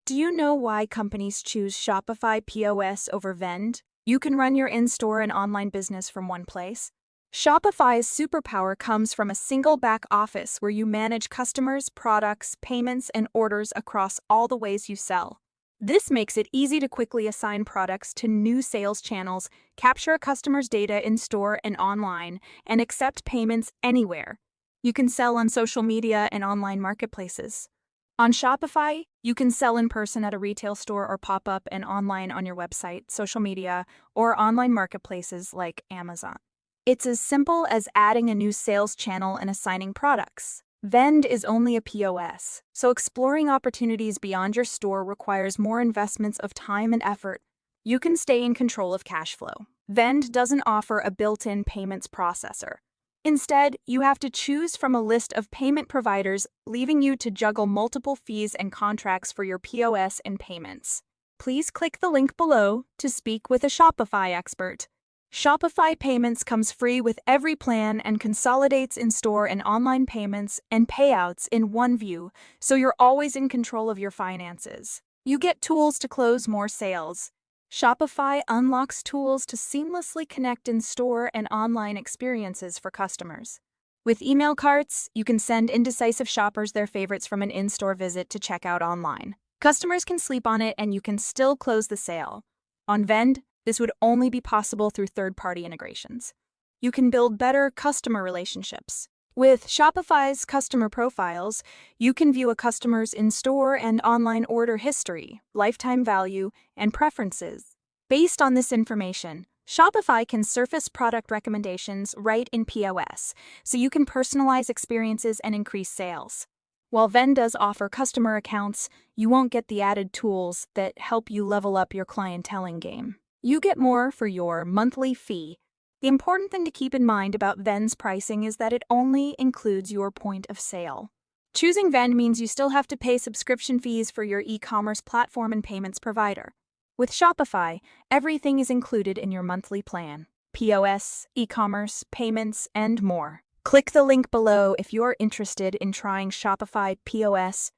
Do you know why companies choose Shopify POS over Vend? You can run your in-store and online business from one place. Shopify's superpower comes from a single back office where you manage customers, products, payments, and orders across all the ways you sell. This makes it easy to quickly assign products to new sales channels, capture a customer's data in store and online, and accept payments anywhere. You can sell on social media and online marketplaces. On Shopify, you can sell in person at a retail store or pop up and online on your website, social media, or online marketplaces like Amazon. It's as simple as adding a new sales channel and assigning products. Vend is only a POS, so exploring opportunities beyond your store requires more investments of time and effort. You can stay in control of cash flow. Vend doesn't offer a built-in payments processor. Instead, you have to choose from a list of payment providers, leaving you to juggle multiple fees and contracts for your POS and payments. Please click the link below to speak with a Shopify expert. Shopify Payments comes free with every plan and consolidates in-store and online payments and payouts in one view, so you're always in control of your finances. You get tools to close more sales. Shopify unlocks tools to seamlessly connect in-store and online experiences for customers. With email carts, you can send indecisive shoppers their favorites from an in-store visit to checkout online. Customers can sleep on it and you can still close the sale. On Vend, this would only be possible through third-party integrations. You can build better customer relationships. With Shopify's customer profiles, you can view a customer's in-store and online order history, lifetime value, and preferences. Based on this information, Shopify can surface product recommendations right in POS, so you can personalize experiences and increase sales. While Vend does offer customer accounts, you won't get the added tools that help you level up your clienteling game. You get more for your monthly fee. The important thing to keep in mind about Vend's pricing is that it only includes your point of sale. Choosing Vend means you still have to pay subscription fees for your e-commerce platform and payments provider. With Shopify, everything is included in your monthly plan: POS, e-commerce, payments, and more. Click the link below if you're interested in trying Shopify POS.